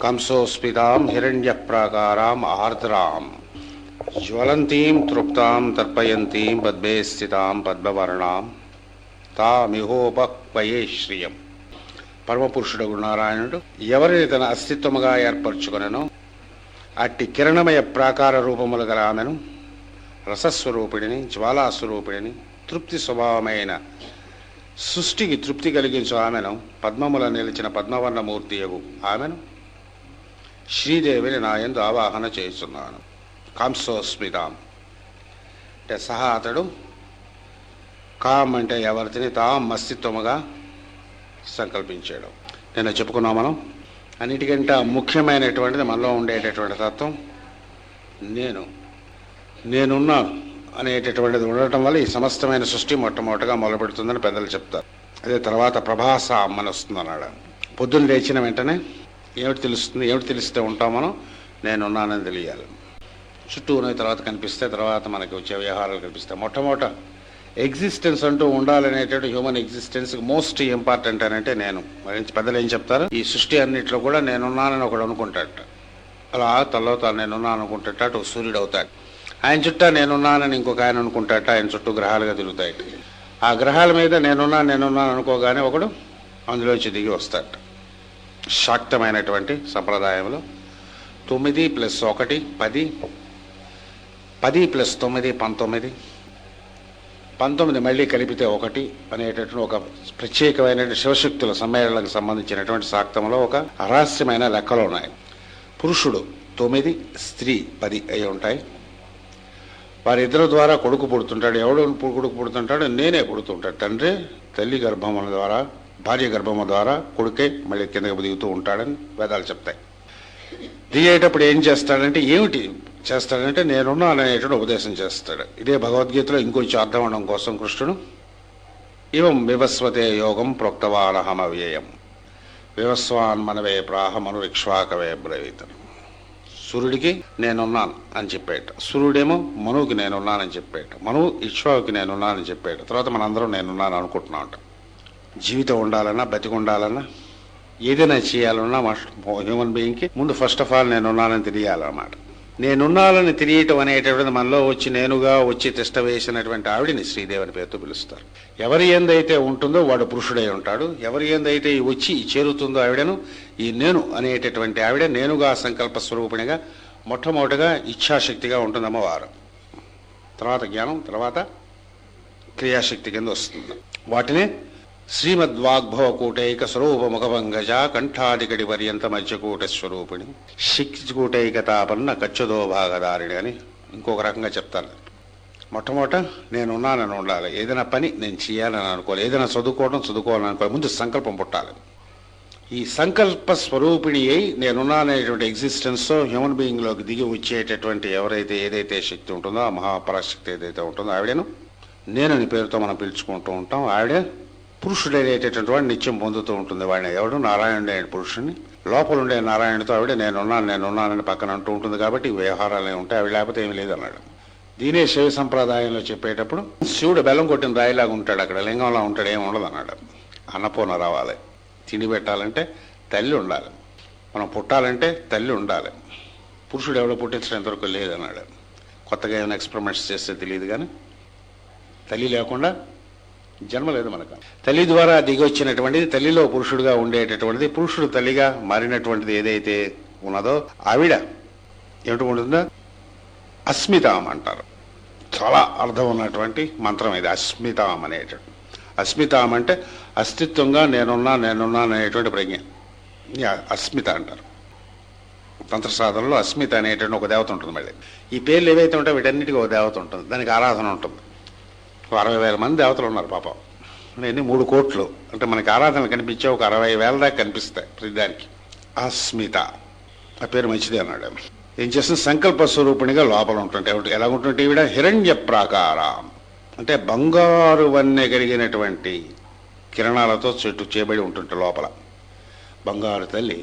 కంసోస్మితాం హిరణ్యప్రాకారాం ఆర్ద్రాం జ్వలంతీం తృప్తాం తర్పయంతీం పద్మే స్థితాం పద్మవర్ణాం తామిహోపక్వయే శ్రియం. పరమపురుషుడు నారాయణుడు ఎవరిని తన అస్తిత్వముగా ఏర్పరచుకొనెనో అట్టి కిరణమయ ప్రాకార రూపములు గల ఆమెను, రసస్వరూపిణిని, జ్వాలాస్వరూపిణిని, తృప్తి స్వభావమైన సృష్టికి తృప్తి కలిగించు ఆమెను, పద్మముల నిలిచిన పద్మవర్ణమూర్తియగు ఆమెను శ్రీదేవిని నాయందు ఆవాహన చేస్తున్నాను. కంసోస్మితాం అంటే సహా అతడు, కామ్ అంటే ఎవరిని, తాం అస్తిత్వముగా సంకల్పించాడు. నేను చెప్పుకున్నాం మనం. అన్నిటికంటే ముఖ్యమైనటువంటిది మనలో ఉండేటటువంటి తత్వం నేనున్నాను అనేటటువంటిది ఉండటం వల్ల ఈ సమస్తమైన సృష్టి మొట్టమొదటిగా మొదలుపెడుతుందని పెద్దలు చెప్తారు. అదే తర్వాత ప్రభాస అమ్మని వస్తుందన్నాడు. పొద్దున్న లేచిన వెంటనే ఏమిటి తెలుస్తుంది? ఏమిటి తెలిస్తే ఉంటాం మనం? నేనున్నానని తెలియాలి. చుట్టూ ఉన్న తర్వాత కనిపిస్తే, తర్వాత మనకి వచ్చే వ్యవహారాలు కనిపిస్తాయి. మొట్టమొదట ఎగ్జిస్టెన్స్ అంటూ ఉండాలనేటువంటి హ్యూమన్ ఎగ్జిస్టెన్స్ మోస్ట్ ఇంపార్టెంట్ అని అంటే నేను. మరి పెద్దలు ఏం చెప్తారు? ఈ సృష్టి అన్నింటిలో కూడా నేనున్నానని ఒకడు అనుకుంటాడట. అలా తల్లో తాను నేనున్నాను అనుకుంటాట. అటు సూర్యుడు అవుతాడు. ఆయన చుట్టూ నేనున్నానని ఇంకొక ఆయన అనుకుంటాట. ఆయన చుట్టూ గ్రహాలుగా తిరుగుతాయి. ఆ గ్రహాల మీద నేనున్నాను అనుకోగానే ఒకడు అందులోంచి దిగి వస్తాడు. శాక్తమైనటువంటి సంప్రదాయంలో 9 + 1 10, 10 + 9 19, 19 మళ్ళీ కలిపితే 1 అనేటటువంటి ఒక ప్రత్యేకమైన శివశక్తుల సమ్మేళనకు సంబంధించినటువంటి శాక్తంలో ఒక రహస్యమైన లెక్కలు ఉన్నాయి. పురుషుడు 9, స్త్రీ 10 అయి ఉంటాయి. వారిద్దరి ద్వారా కొడుకు పుడుతుంటాడు. ఎవడు కొడుకు పుడుతుంటాడు? నేనే పుడుతుంటాడు. తండ్రి తల్లి గర్భముల ద్వారా, భార్య గర్భము ద్వారా కొడుకే మళ్ళీ కిందకి దిగుతూ ఉంటాడని వేదాలు చెప్తాయి. దిగేటప్పుడు ఏం చేస్తాడంటే, ఏమిటి చేస్తాడంటే నేనున్నాను అనేటువంటి ఉపదేశం చేస్తాడు. ఇదే భగవద్గీతలో ఇంకొంచెం అర్థం అవడం కోసం కృష్ణుడు ఇవం వివస్వతే యోగం ప్రోక్తవానహమవ్యయం వివస్వాన్ మనవే ప్రాహమను ఇక్ష్వాకవే బ్రవీతను. సూర్యుడికి నేనున్నాను అని చెప్పాడు. సూర్యుడేమో మనువుకి నేనున్నానని చెప్పాడు. మనువు ఇక్ష్వాకుకి నేనున్నానని చెప్పాడు. తర్వాత మనందరం నేనున్నాను అనుకుంటున్నాం అంట. జీవితం ఉండాలన్నా, బతికి ఉండాలన్నా, ఏదైనా చేయాలన్నా హ్యూమన్ బీయింగ్కి ముందు ఫస్ట్ ఆఫ్ ఆల్ నేనున్నానని తెలియాలన్నమాట. నేనున్నానని తెలియటం అనేటటువంటిది మనలో వచ్చి నేనుగా వచ్చి తిష్ట వేసినటువంటి ఆవిడిని శ్రీదేవిని పేరుతో పిలుస్తారు. ఎవరి ఏందైతే ఉంటుందో వాడు పురుషుడై ఉంటాడు. ఎవరి ఏందైతే వచ్చి చేరుతుందో ఆవిడను, ఈ నేను అనేటటువంటి ఆవిడ నేనుగా సంకల్ప స్వరూపిణిగా మొట్టమొదటిగా ఇచ్ఛాశక్తిగా ఉంటుందమ్మ వారు. తర్వాత జ్ఞానం, తర్వాత క్రియాశక్తి కింద వస్తుంది. వాటిని శ్రీమద్వాగ్భవకూటైక స్వరూపముఖభంగజ కంఠాదికడి పర్యంత మధ్యకూట స్వరూపిణి శక్తికూటైకతాపన్న కచ్చదో భాగదారిణి అని ఇంకొక రకంగా చెప్తాను. మొట్టమొదట నేనున్నానని ఉండాలి. ఏదైనా పని నేను చేయాలని అనుకోవాలి. ఏదైనా చదువుకోవాలని అనుకోవాలి. ముందు సంకల్పం పుట్టాలి. ఈ సంకల్ప స్వరూపిణి అయి నేనున్నాననేటువంటి ఎగ్జిస్టెన్స్ హ్యూమన్ బీయింగ్లోకి దిగి వచ్చేటటువంటి ఎవరైతే ఏదైతే శక్తి ఉంటుందో, ఆ మహాపరాశక్తి ఏదైతే ఉంటుందో ఆవిడను నేనని పేరుతో మనం పిలుచుకుంటూ ఉంటాం. ఆవిడ పురుషుడనేటటువంటి వాడు నిత్యం పొందుతూ ఉంటుంది. వాడిని ఎవడు? నారాయణుడే పురుషుడిని. లోపల ఉండే నారాయణుడితో ఆవిడ నేనున్నానని పక్కన అంటూ ఉంటుంది. కాబట్టి వ్యవహారాలే ఉంటాయి. అవి లేకపోతే ఏమి లేదన్నాడు. దీనే శైవ సంప్రదాయంలో చెప్పేటప్పుడు శివుడు బెల్లం కొట్టిన రాయిలాగా ఉంటాడు. అక్కడ లింగంలా ఉంటాడు, ఏమి ఉండదు అన్నాడు. అన్నపూర్ణ రావాలి. తిండి పెట్టాలంటే తల్లి ఉండాలి. మనం పుట్టాలంటే తల్లి ఉండాలి. పురుషుడు ఎవడో పుట్టించడంతవరకు లేదన్నాడు. కొత్తగా ఏమైనా ఎక్స్పెరిమెంట్స్ చేస్తే తెలియదు, కానీ తల్లి లేకుండా జన్మ లేదు మనకు. తల్లి ద్వారా దిగి వచ్చినటువంటిది, తల్లిలో పురుషుడుగా ఉండేటటువంటిది, పురుషుడు తల్లిగా మారినటువంటిది ఏదైతే ఉన్నదో ఆవిడ ఏమిటి ఉంటుందో అస్మితాం అంటారు. చాలా అర్థం ఉన్నటువంటి మంత్రం ఇది అస్మితాం అనేటువంటి. అస్మితాం అంటే అస్తిత్వంగా నేనున్నా అనేటువంటి ప్రజ్ఞ అస్మిత అంటారు. తంత్ర సాధనలో అస్మిత అనేటువంటి ఒక దేవత ఉంటుంది. మళ్ళీ ఈ పేర్లు ఏవైతే ఉంటాయో వీటన్నిటికీ ఒక దేవత ఉంటుంది. దానికి ఆరాధన ఉంటుంది. 60,000 మంది దేవతలు ఉన్నారు పాపం. నేను 3 కోట్లు అంటే మనకి ఆరాధనలు కనిపించే ఒక 60,000 దాకా కనిపిస్తాయి ప్రతిదానికి. అస్మిత ఆ పేరు మంచిది అన్నాడు. ఏం చేస్తుంది? సంకల్ప స్వరూపిణిగా లోపల ఉంటుంటే ఎలా ఉంటుంటే ఈవిడ హిరణ్య ప్రాకారం అంటే బంగారు వన్నె కలిగినటువంటి కిరణాలతో చెట్టు చేయబడి ఉంటుంటే లోపల బంగారు తల్లి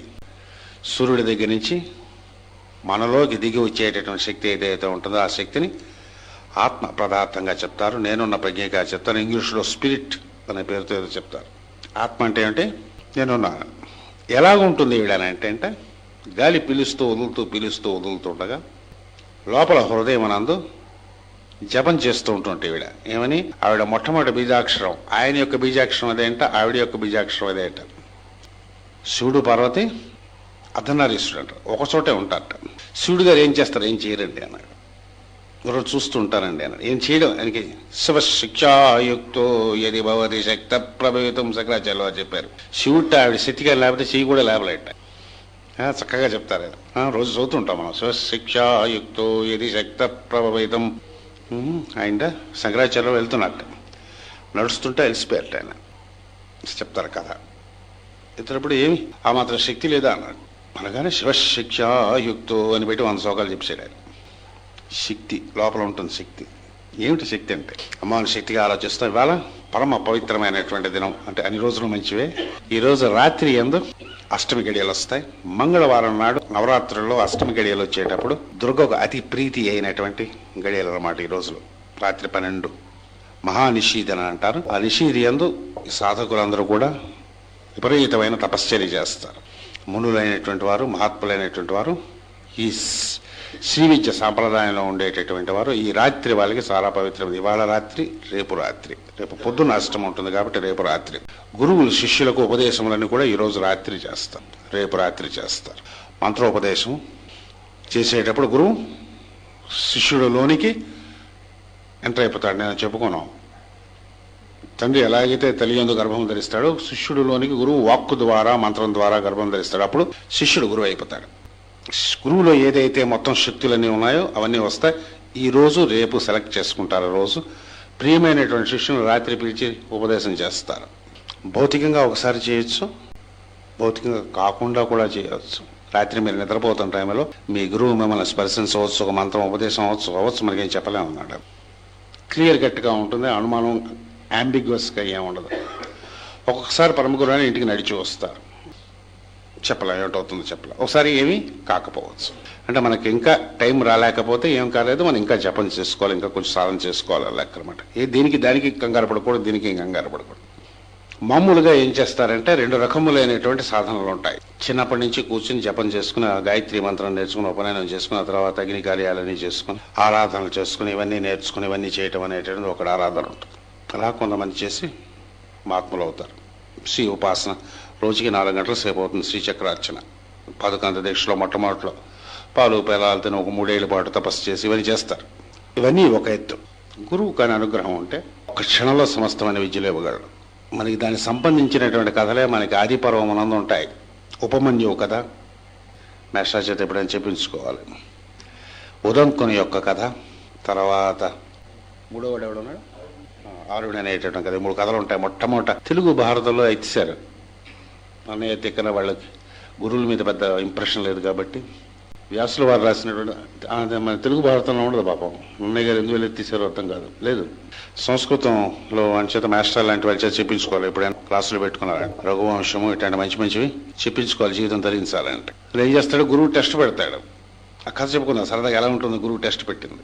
సూర్యుడి దగ్గర నుంచి మనలోకి దిగి వచ్చేటటువంటి శక్తి ఏదైతే ఉంటుందో ఆ శక్తిని ఆత్మ పదార్థంగా చెప్తారు. నేనున్న ప్రజ్ఞగా చెప్తారు. ఇంగ్లీష్లో స్పిరిట్ అనే పేరుతో ఏదో చెప్తారు. ఆత్మ అంటే ఏమంటే నేనున్నాను. ఎలాగుంటుంది ఈవిడని అంటే గాలి పిలుస్తూ వదులుతుండగా లోపల హృదయం అనందు జపం చేస్తూ ఉంటుంటే ఈవిడ ఏమని, ఆవిడ మొట్టమొదటి బీజాక్షరం ఆయన యొక్క బీజాక్షరం అదేంట, ఆవిడ యొక్క బీజాక్షరం అదేంట. శివుడు పార్వతి అర్ధనారీశ్వరుడు అంటారు, ఒకచోటే ఉంటారట. శివుడు గారు ఏం చేస్తారు, ఏం చేయరండి అన్నాడు. ఒకరోజు చూస్తూ ఉంటారండి అన్నాడు. ఏం చేయడం ఆయనకి. శివశిక్షాయుక్తో యది భవతి శక్త ప్రభవితం శంకరాచార్యులు వారు చెప్పారు. శివుడు ఆవిడ శక్తిగా లేకపోతే చెయ్యి కూడా లేపలేట. చక్కగా చెప్తారు ఆయన. రోజు చదువుతుంటాం మనం. శివశిక్షాయుక్తో యది శక్త ప్రభవితం. ఆయన శంకరాచార్యులు వెళ్తున్నట్ట, నడుస్తుంటే అలసిపోయారట ఆయన. చెప్తారు కథ. ఇతరప్పుడు ఏమి ఆ మాత్రం శక్తి లేదా అన్నాడు. అనగానే శివశిక్షాయుక్తో అని పెట్టి 100 శ్లోకాలు చెప్పాడు ఆయన. శక్తి లోపల ఉంటుంది. శక్తి ఏమిటి శక్తి అంటే, అమ్మవారి శక్తిగా ఆలోచిస్తాం. ఇవాళ పరమ పవిత్రమైనటువంటి దినం, అంటే అన్ని రోజులు మంచివే. ఈ రోజు రాత్రి యందు అష్టమి గడియలు వస్తాయి. మంగళవారం నాడు నవరాత్రుల్లో అష్టమి గడియలు వచ్చేటప్పుడు దుర్గకు అతి ప్రీతి అయినటువంటి గడియలు అన్నమాట. ఈ రోజులు రాత్రి 12 మహానిషీధన అంటారు. ఆ నిషీధి యందు సాధకులందరూ కూడా విపరీతమైన తపశ్చర్య చేస్తారు. మునులైనటువంటి వారు, మహాత్ములైనటువంటి వారు, ఈ శ్రీ విద్య సాంప్రదాయంలో ఉండేటటువంటి వారు ఈ రాత్రి వాళ్ళకి చాలా పవిత్రం. ఇవాళ రాత్రి, రేపు రాత్రి, రేపు పొద్దున్న అష్టం ఉంటుంది కాబట్టి రేపు రాత్రి. గురువులు శిష్యులకు ఉపదేశములను కూడా ఈరోజు రాత్రి చేస్తారు, రేపు రాత్రి చేస్తారు. మంత్రోపదేశం చేసేటప్పుడు గురువు శిష్యుడిలోనికి ఎంటర్ అయిపోతాడు. నేను చెప్పుకున్నాం, తండ్రి ఎలాగైతే తల్లియందు గర్భం ధరిస్తాడో శిష్యుడిలోనికి గురువు వాక్కు ద్వారా, మంత్రం ద్వారా గర్భం ధరిస్తాడు. అప్పుడు శిష్యుడు గురువు అయిపోతాడు. గురువులో ఏదైతే మొత్తం శక్తులన్నీ ఉన్నాయో అవన్నీ వస్తాయి. ఈరోజు రేపు సెలెక్ట్ చేసుకుంటారు. రోజు ప్రియమైనటువంటి శిష్యుని రాత్రి పిలిచి ఉపదేశం చేస్తారు. భౌతికంగా ఒకసారి చేయొచ్చు, భౌతికంగా కాకుండా కూడా చేయవచ్చు. రాత్రి మీరు నిద్రపోతున్న టైంలో మీ గురువు మిమ్మల్ని స్పర్శించవచ్చు, ఒక మంత్రం ఉపదేశం అవ్వచ్చు, మనకేం చెప్పలేము అన్నాడు. క్లియర్ కట్గా ఉంటుంది, అనుమానం అంబిగ్వస్గా ఏముండదు. ఒక్కొక్కసారి పరమగురు అని ఇంటికి నడిచి వస్తారు, చెప్పలేం ఏమిటవుతుందో చెప్పలేం. ఒకసారి ఏమీ కాకపోవచ్చు. అంటే మనకి ఇంకా టైం రాలేకపోతే ఏం కాలేదు, మనం ఇంకా జపం చేసుకోవాలి, ఇంకా కొంచెం సాధన చేసుకోవాలి లెక్క అనమాట. దీనికి దానికి కంగారు పడకూడదు, దీనికి కంగారు పడకూడదు. మామూలుగా ఏం చేస్తారంటే 2 రకములైనటువంటి సాధనలు ఉంటాయి. చిన్నప్పటి నుంచి కూర్చుని జపం చేసుకుని, గగాయత్రి మంత్రం నేర్చుకుని, ఉపనయనం చేసుకున్న తర్వాత అగ్ని కార్యాలన్నీ చేసుకుని, ఆరాధనలు చేసుకుని, ఇవన్నీ నేర్చుకుని ఇవన్నీ చేయటం అనేటువంటి ఒక ఆరాధన ఉంటుంది. అలా కొంతమంది చేసి మహాత్ములు అవుతారు. శ్రీ ఉపాసన రోజుకి 4 గంటల సేపు అవుతుంది. శ్రీచక్రార్చన 11 దీక్షలో మొట్టమొదటిలో పాలు పేలాలు తిని ఒక 3 ఏళ్ల పాటు తపస్సు చేసి ఇవన్నీ చేస్తారు. ఇవన్నీ ఒక ఎత్తు. గురువు కానీ అనుగ్రహం ఉంటే ఒక క్షణంలో సమస్తమైన విద్యలు ఇవ్వగలడు. మనకి దానికి సంబంధించినటువంటి కథలే మనకి ఆదిపర్వం అనందు ఉంటాయి. ఉపమన్యువు కథ మేషాచేత ఎప్పుడైనా చెప్పించుకోవాలి. ఉదంకుని యొక్క కథ, తర్వాత 3వవాడు ఎవడున్నాడు, ఆరుడు అనేటటువంటి కథ. 3 కథలు ఉంటాయి. మొట్టమొదట తెలుగు భారతంలో ఎత్తిశారు. అన్నయ్య తిక్కన వాళ్ళకి గురువుల మీద పెద్ద ఇంప్రెషన్ లేదు కాబట్టి వ్యాసుల వారు రాసినటువంటి మన తెలుగు భారతంలో ఉండదు పాపం. అన్నయ్య గారు ఎందుకు వెళ్ళి ఎత్తిశారో అర్థం కాదు. లేదు, సంస్కృతంలో అంచేత మాస్టర్ లాంటి వాళ్ళ చేత చెప్పించుకోవాలి. ఎప్పుడైనా క్లాసులు పెట్టుకున్నారు, రఘువంశము ఇట్లాంటి మంచి మంచివి చెప్పించుకోవాలి, జీవితం ధరించాలంటే. ఏం చేస్తాడు, గురువు టెస్ట్ పెడతాడు. ఆ కథ చెప్పుకుందాం సరదాగా ఎలా ఉంటుంది. గురువు టెస్ట్ పెట్టింది.